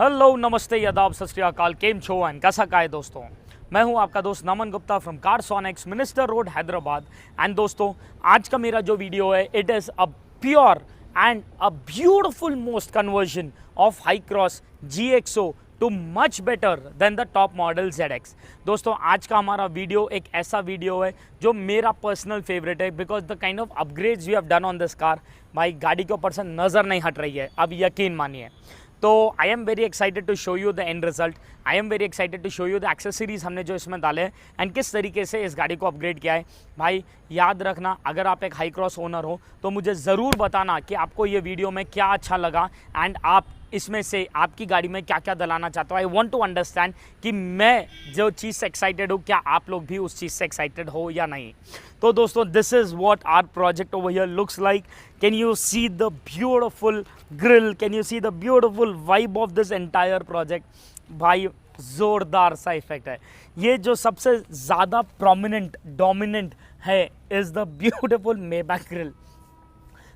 Hello नमस्ते आदाब सत श्री अकाल केम छो एंड कैसा का है दोस्तों। मैं हूं आपका दोस्त Naman Gupta from Carsonics minister road Hyderabad. And दोस्तों आज का मेरा जो वीडियो है it is a pure and a beautiful most conversion of high cross GXO to much better than the top model ZX। दोस्तों आज का हमारा वीडियो एक ऐसा वीडियो है जो मेरा पर्सनल फेवरेट है because the kind of upgrades we have done on this car भाई गाड़ी के ऊपर से नज़र नहीं हट रही है, अब यकीन मानिए। तो I am very excited to show you the end result. I am very excited to show you the accessories हमने जो इसमें डाले हैं एंड किस तरीके से इस गाड़ी को अपग्रेड किया है। भाई याद रखना, अगर आप एक हाई क्रॉस ओनर हो तो मुझे ज़रूर बताना कि आपको ये वीडियो में क्या अच्छा लगा एंड आप इसमें से आपकी गाड़ी में क्या क्या डलाना चाहते हो। आई वॉन्ट टू अंडरस्टैंड कि मैं जो चीज़ से एक्साइटेड हूँ क्या आप लोग भी उस चीज़ से एक्साइटेड हो या नहीं। तो दोस्तों this is what our project over here looks like. Can you see the beautiful grille, can you see the beautiful vibe of this entire project. भाई ज़ोरदार सा इफेक्ट है। ये जो सबसे ज़्यादा प्रोमिनेंट डोमिनेंट है is the beautiful Maybach grille.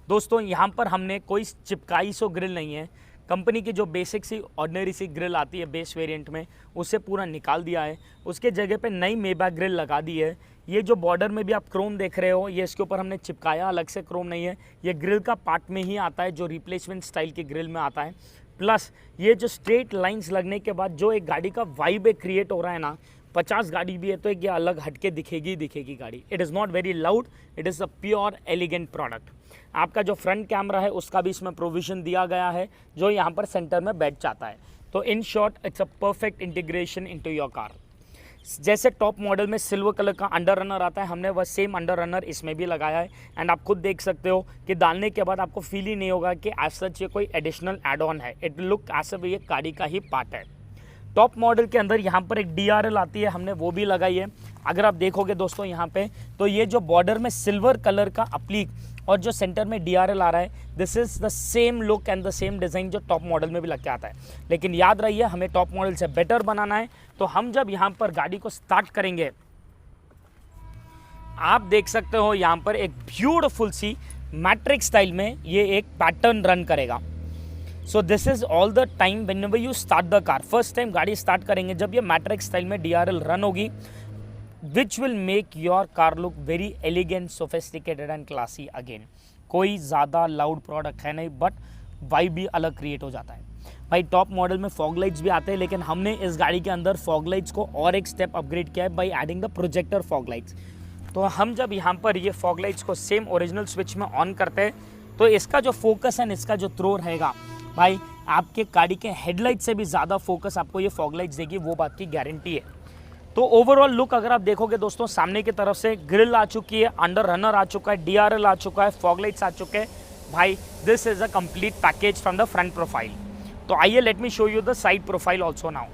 दोस्तों यहाँ पर हमने कोई चिपकाई सो ग्रिल नहीं है, कंपनी की जो बेसिक सी ऑर्डिनरी सी ग्रिल आती है बेस वेरिएंट में उसे पूरा निकाल दिया है, उसके जगह पे नई मेबैक ग्रिल लगा दी है। ये जो बॉर्डर में भी आप क्रोम देख रहे हो ये इसके ऊपर हमने चिपकाया, अलग से क्रोम नहीं है, ये ग्रिल का पार्ट में ही आता है जो रिप्लेसमेंट स्टाइल की ग्रिल में आता है। प्लस ये जो स्ट्रेट लाइंस लगने के बाद जो एक गाड़ी का वाइब एक क्रिएट हो रहा है ना, 50 गाड़ी भी है तो एक ये अलग हटके दिखेगी गाड़ी। It is not very loud, it is a pure elegant product. आपका जो फ्रंट कैमरा है उसका भी इसमें प्रोविज़न दिया गया है जो यहाँ पर सेंटर में बैठ जाता है। तो in short it's a perfect integration into your car. जैसे टॉप मॉडल में सिल्वर कलर का अंडर रनर आता है, हमने वह सेम अंडर रनर इसमें भी लगाया है। एंड आप खुद देख सकते हो कि डालने के बाद आपको फील ही नहीं होगा कि एज सच ये कोई एडिशनल एड ऑन है। इट लुक एज अ ये गाड़ी का ही पार्ट है। टॉप मॉडल के अंदर यहाँ पर एक DRL आती है, हमने वो भी लगाई है। अगर आप देखोगे दोस्तों यहाँ पे तो ये जो बॉर्डर में सिल्वर कलर का अप्लीक और जो सेंटर में DRL आ रहा है, this is the same look and the same design जो टॉप मॉडल में भी लग के आता है। लेकिन याद रहिए हमें टॉप मॉडल से बेटर बनाना है। तो हम जब यहाँ पर गाड़ी को स्टार्ट करेंगे, आप देख सकते हो यहाँ पर एक ब्यूटिफुल सी मैट्रिक्स स्टाइल में ये एक पैटर्न रन करेगा। So this is all the time whenever you start the car. First time गाड़ी स्टार्ट करेंगे जब ये मैट्रिक्स स्टाइल में DRL रन होगी, which will make your car look very elegant, sophisticated and classy again. कोई ज़्यादा loud product है नहीं बट वाइब भी अलग क्रिएट हो जाता है। भाई टॉप मॉडल में फॉग लाइट्स भी आते हैं लेकिन हमने इस गाड़ी के अंदर फॉग लाइट्स को और एक स्टेप अपग्रेड किया है by adding the projector fog lights. तो हम जब यहाँ पर ये फॉग लाइट्स को सेम ओरिजिनल स्विच में ऑन करते हैं तो इसका जो फोकस है, इसका जो थ्रो रहेगा भाई आपके गाड़ी के हेडलाइट से भी ज़्यादा फोकस आपको ये फॉग लाइट्स देगी, वो बात की गारंटी है। तो ओवरऑल लुक अगर आप देखोगे दोस्तों, सामने की तरफ से ग्रिल आ चुकी है, अंडर रनर आ चुका है, DRL आ चुका है, फॉग लाइट्स आ चुके हैं। भाई this is a complete package from the front profile. तो आइए let me show you the side profile also now.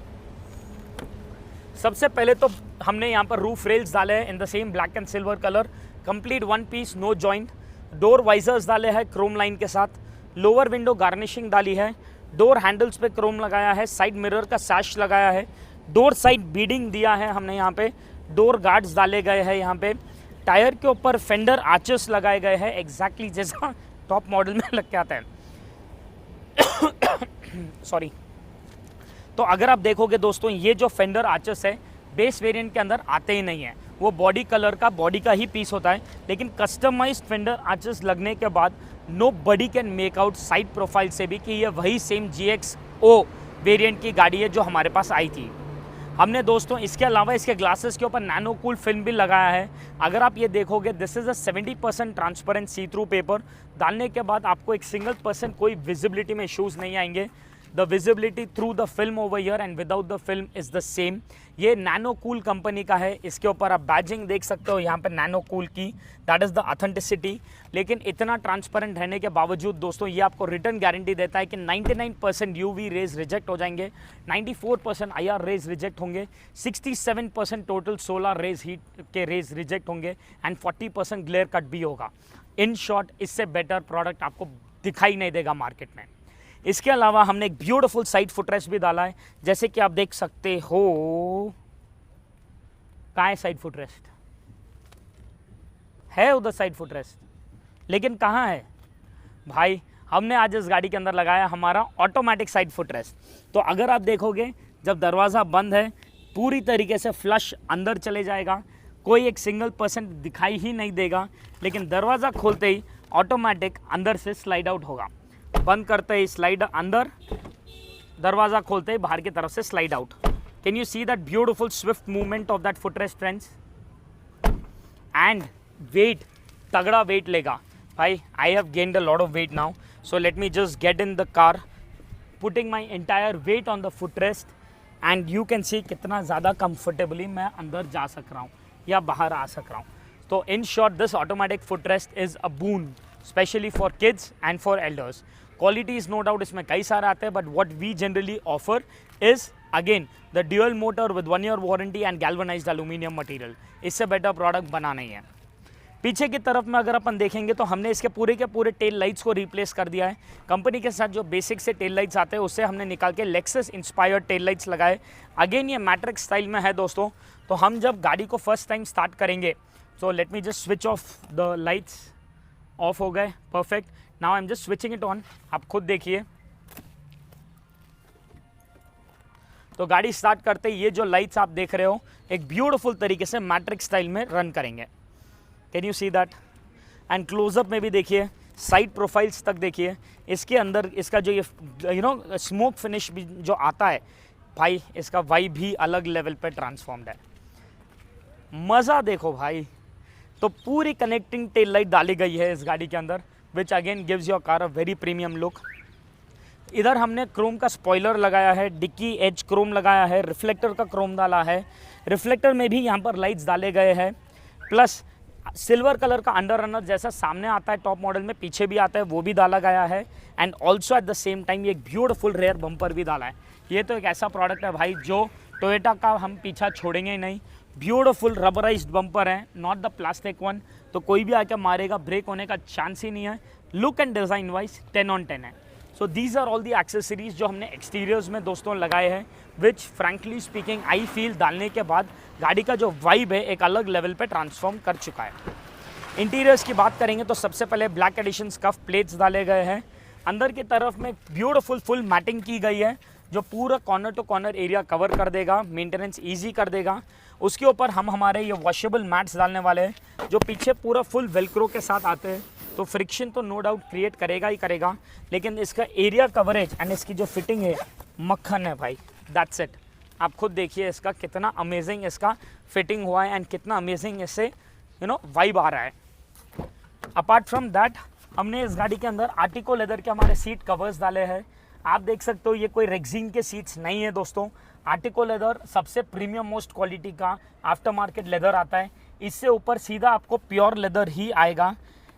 सबसे पहले तो हमने यहाँ पर रूफ रेल्स डाले हैं in the same black and silver colour, complete one piece no joint. Door visors डाले हैं क्रोम लाइन के साथ, लोअर विंडो गार्निशिंग डाली है, डोर हैंडल्स पे क्रोम लगाया है, साइड मिरर का सैश लगाया है, डोर साइड बीडिंग दिया है हमने यहाँ पे, डोर गार्ड्स डाले गए हैं यहाँ पे, टायर के ऊपर फेंडर आर्चेस लगाए गए हैं एग्जैक्टली जैसा टॉप मॉडल में लग के आता है। सॉरी। तो अगर आप देखोगे दोस्तों ये जो फेंडर आर्चेस है बेस वेरिएंट के अंदर आते ही नहीं है, वो बॉडी कलर का बॉडी का ही पीस होता है। लेकिन कस्टमाइज्ड फेंडर आर्चेस लगने के बाद nobody can make out side profile से भी कि ये वही सेम GXO वेरिएंट की गाड़ी है जो हमारे पास आई थी। हमने दोस्तों इसके अलावा इसके ग्लासेस के ऊपर नैनो कूल फिल्म भी लगाया है। अगर आप ये देखोगे this is a 70% transparent see through paper. डालने के बाद आपको एक सिंगल % कोई विजिबिलिटी में इशूज़ नहीं आएंगे। The visibility through the film over here and without the film is the same. ये नैनो कूल कंपनी का है, इसके ऊपर आप बैजिंग देख सकते हो यहाँ पे नैनो कूल की, दैट इज़ द ऑथेंटिसिटी। लेकिन इतना ट्रांसपेरेंट रहने के बावजूद दोस्तों ये आपको रिटर्न गारंटी देता है कि 99% UV रेज रिजेक्ट हो जाएंगे, 94% IR रेज रिजेक्ट होंगे, 67% टोटल सोलर रेज हीट के रेज रिजेक्ट होंगे एंड 40% ग्लेयर कट भी होगा। इन शॉर्ट इससे बेटर प्रोडक्ट आपको दिखाई नहीं देगा मार्केट में। इसके अलावा हमने एक ब्यूटीफुल साइड फुटरेस्ट भी डाला है, जैसे कि आप देख सकते हो। कहाँ है साइड फुटरेस्ट? है उधर साइड फुटरेस्ट, लेकिन कहाँ है भाई? हमने आज इस गाड़ी के अंदर लगाया हमारा ऑटोमेटिक साइड फुटरेस्ट। तो अगर आप देखोगे जब दरवाज़ा बंद है पूरी तरीके से फ्लश अंदर चले जाएगा, कोई एक सिंगल परसेंट दिखाई ही नहीं देगा, लेकिन दरवाज़ा खोलते ही ऑटोमेटिक अंदर से स्लाइड आउट होगा, बंद करते ही स्लाइड अंदर, दरवाज़ा खोलते ही बाहर की तरफ से slide out. Can you see that beautiful swift movement of that footrest friends? And weight, तगड़ा वेट लेगा भाई। I have gained a lot of weight now, so let me just get in the car, putting my entire weight on the footrest, and you can see कितना ज़्यादा comfortably मैं अंदर जा सक रहा हूँ या बाहर आ सक रहा हूँ। तो in short this automatic footrest is a boon specially for kids and for elders. Qualities no doubt इसमें कई सारे आते हैं, but what we generally offer is again the dual motor with 1 year warranty and galvanised aluminium material. इससे better product बना नहीं है। पीछे की तरफ में अगर अपन देखेंगे तो हमने इसके पूरे के पूरे टेल लाइट्स को रिप्लेस कर दिया है। कंपनी के साथ जो बेसिक से टेल लाइट्स आते हैं उससे हमने निकाल के लेक्सस इंस्पायर्ड टेल लाइट्स लगाए। अगेन ये मैट्रिक्स स्टाइल में है दोस्तों। तो हम जब गाड़ी को फर्स्ट टाइम स्टार्ट करेंगे, सो let me just switch off the lights. Of हो गए, perfect. Now I am just switching it on, आप खुद देखिए। तो गाड़ी स्टार्ट करते ही ये जो लाइट्स आप देख रहे हो एक ब्यूटीफुल तरीके से मैट्रिक्स स्टाइल में रन करेंगे। Can you see that? And closeup में भी देखिए, साइड प्रोफाइल्स तक देखिए। इसके अंदर इसका जो ये स्मोक फिनिश भी जो आता है भाई, इसका वाइब भी अलग लेवल पे ट्रांसफॉर्म्ड है। मज़ा देखो भाई। तो पूरी कनेक्टिंग टेल लाइट डाली गई है इस गाड़ी के अंदर, which again gives your car a very premium look. इधर हमने क्रोम का स्पॉइलर लगाया है, डिक्की एज क्रोम लगाया है, रिफ्लेक्टर का क्रोम डाला है। रिफ्लेक्टर में भी यहाँ पर लाइट्स डाले गए हैं, प्लस सिल्वर कलर का अंडर रनर जैसा सामने आता है टॉप मॉडल में, पीछे भी आता है, वो भी डाला गया है। And also at the same time ये एक ब्यूटीफुल रेयर बम्पर भी डाला है। ये तो एक ऐसा प्रोडक्ट है भाई जो टोयोटा का हम पीछा छोड़ेंगे ही नहीं। ब्यूटीफुल रबराइज्ड बम्पर है, नॉट द प्लास्टिक वन। तो कोई भी आके मारेगा, ब्रेक होने का चांस ही नहीं है। Look and design wise 10 on 10 है। So these are all the accessories जो हमने एक्सटीरियर्स में दोस्तों लगाए हैं, which frankly speaking I feel डालने के बाद गाड़ी का जो वाइब है एक अलग लेवल पे ट्रांसफॉर्म कर चुका है। इंटीरियर्स की बात करेंगे तो सबसे पहले ब्लैक एडिशन स्कफ प्लेट्स डाले गए हैं। अंदर की तरफ में ब्यूटीफुल फुल मैटिंग की गई है जो पूरा corner to corner area cover कर देगा, मेंटेनेंस ईजी कर देगा। उसके ऊपर हम हमारे ये वॉशेबल मैट्स डालने वाले हैं जो पीछे पूरा फुल वेलक्रो के साथ आते हैं। तो फ्रिक्शन तो नो डाउट क्रिएट करेगा ही करेगा, लेकिन इसका एरिया कवरेज एंड इसकी जो फिटिंग है मक्खन है भाई, दैट्स इट। आप खुद देखिए इसका कितना अमेजिंग इसका फिटिंग हुआ है एंड कितना अमेजिंग इससे वाइब आ रहा है। अपार्ट फ्रॉम दैट हमने इस गाड़ी के अंदर आर्टिको लेदर के हमारे सीट कवर्स डाले हैं। आप देख सकते हो ये कोई रेक्सिन के सीट्स नहीं है दोस्तों। आर्टिको लेदर सबसे प्रीमियम मोस्ट क्वालिटी का आफ्टर मार्केट लेदर आता है। इससे ऊपर सीधा आपको प्योर लेदर ही आएगा।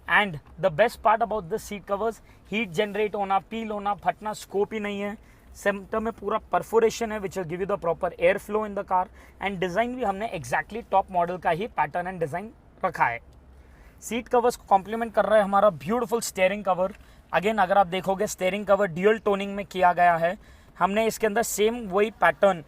And the best part about this seat covers, heat generate होना, पील होना, फटना स्कोप ही नहीं है। सेंटर में पूरा परफोरेशन है which will give you the proper air flow in the car. And design भी हमने एग्जैक्टली टॉप मॉडल का ही पैटर्न एंड डिज़ाइन रखा है। सीट कवर्स को कॉम्प्लीमेंट कर रहा है हमारा ब्यूटीफुल स्टीयरिंग कवर। अगेन अगर आप देखोगे स्टीयरिंग कवर ड्यूअल टोनिंग में किया गया है। हमने इसके अंदर सेम वही pattern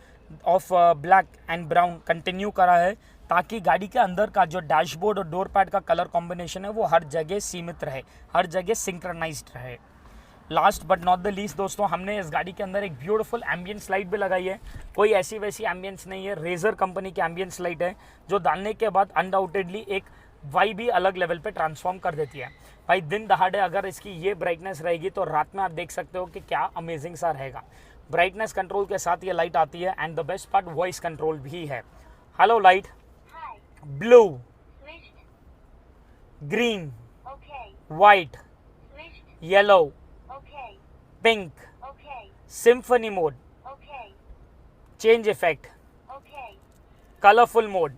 of black and brown continue करा है ताकि गाड़ी के अंदर का जो डैशबोर्ड और डोर पैड का कलर कॉम्बिनेशन है वो हर जगह सीमित रहे, हर जगह सिंक्रोनाइज्ड रहे। Last but not the least दोस्तों, हमने इस गाड़ी के अंदर एक ब्यूटीफुल एम्बियंस लाइट भी लगाई है। कोई ऐसी वैसी एम्बियंस नहीं है, रेजर कंपनी की एम्बियंस लाइट है जो डालने के बाद अनडाउटेडली एक वाइब भी अलग लेवल पे ट्रांसफॉर्म कर देती है। भाई दिन दहाड़े अगर इसकी ये ब्राइटनेस रहेगी तो रात में आप देख सकते हो कि क्या अमेजिंग सा रहेगा। ब्राइटनेस कंट्रोल के साथ ये लाइट आती है and the best part voice control भी है। Hello light, blue, green, white, yellow, pink, symphony mode, change effect, colourful mode,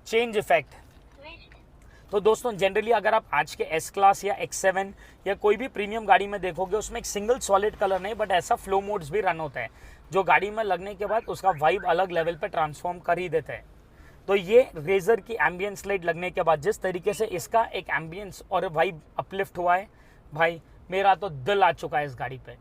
change effect. तो दोस्तों जनरली अगर आप आज के एस क्लास या X7 या कोई भी प्रीमियम गाड़ी में देखोगे उसमें एक सिंगल सॉलिड कलर नहीं बट ऐसा फ्लो मोड्स भी रन होता है जो गाड़ी में लगने के बाद उसका वाइब अलग लेवल पे ट्रांसफॉर्म कर ही देते हैं। तो ये रेजर की एम्बियंस लाइट लगने के बाद जिस तरीके से इसका एक एम्बियंस और वाइब अपलिफ्ट हुआ है भाई, मेरा तो दिल आ चुका है इस गाड़ी पे।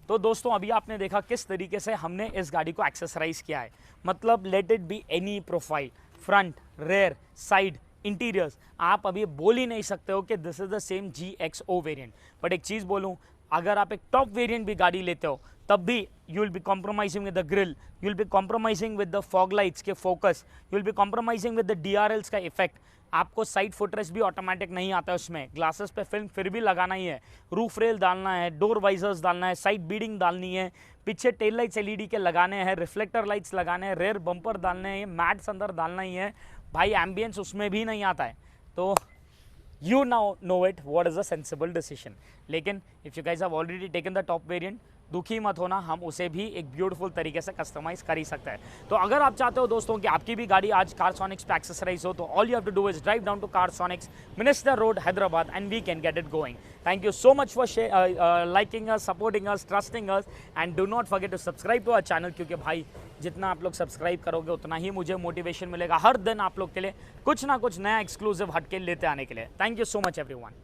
तो दोस्तों अभी आपने देखा किस तरीके से हमने इस गाड़ी को एक्सेसराइज किया है। मतलब let it be any profile, front, rear, side, interiors, आप अभी बोल ही नहीं सकते हो कि this is the same GXO variant. But एक चीज़ बोलूँ, अगर आप एक टॉप वेरिएंट भी गाड़ी लेते हो तब भी you will be compromising with the grill, you will be compromising with the fog lights के focus, you will be compromising with the DRLs का इफेक्ट। आपको साइड फुटरेस्ट भी ऑटोमेटिक नहीं आता है उसमें, ग्लासेस पे फिल्म फिर भी लगाना ही है, रूफ रेल डालना है, डोर वाइजर्स डालना है, साइड बीडिंग डालनी है, पीछे टेल लाइट्स LED के लगाने हैं, रिफ्लेक्टर लाइट्स लगाने हैं, रेयर बम्पर डालने हैं, मैट्स अंदर डालना ही है भाई, एम्बियंस उसमें भी नहीं आता है। तो you now know it what is a sensible decision। लेकिन if you guys have already taken the top variant, दुखी मत होना, हम उसे भी एक ब्यूटीफुल तरीके से कस्टमाइज कर ही सकते हैं। तो अगर आप चाहते हो दोस्तों कि आपकी भी गाड़ी आज कारसोनिक्स पे एक्सेसराइज हो, तो all you have to do is drive down to Carsonics, Minister road, Hyderabad, and we can get it going. Thank you so much for liking us, supporting us, trusting us, and do not forget to subscribe to our channel, क्योंकि भाई जितना आप लोग subscribe करोगे उतना ही मुझे motivation मिलेगा हर दिन आप लोग के लिए कुछ ना कुछ नया एक्सक्लूसिव हटके लेते आने के लिए। Thank you so much everyone.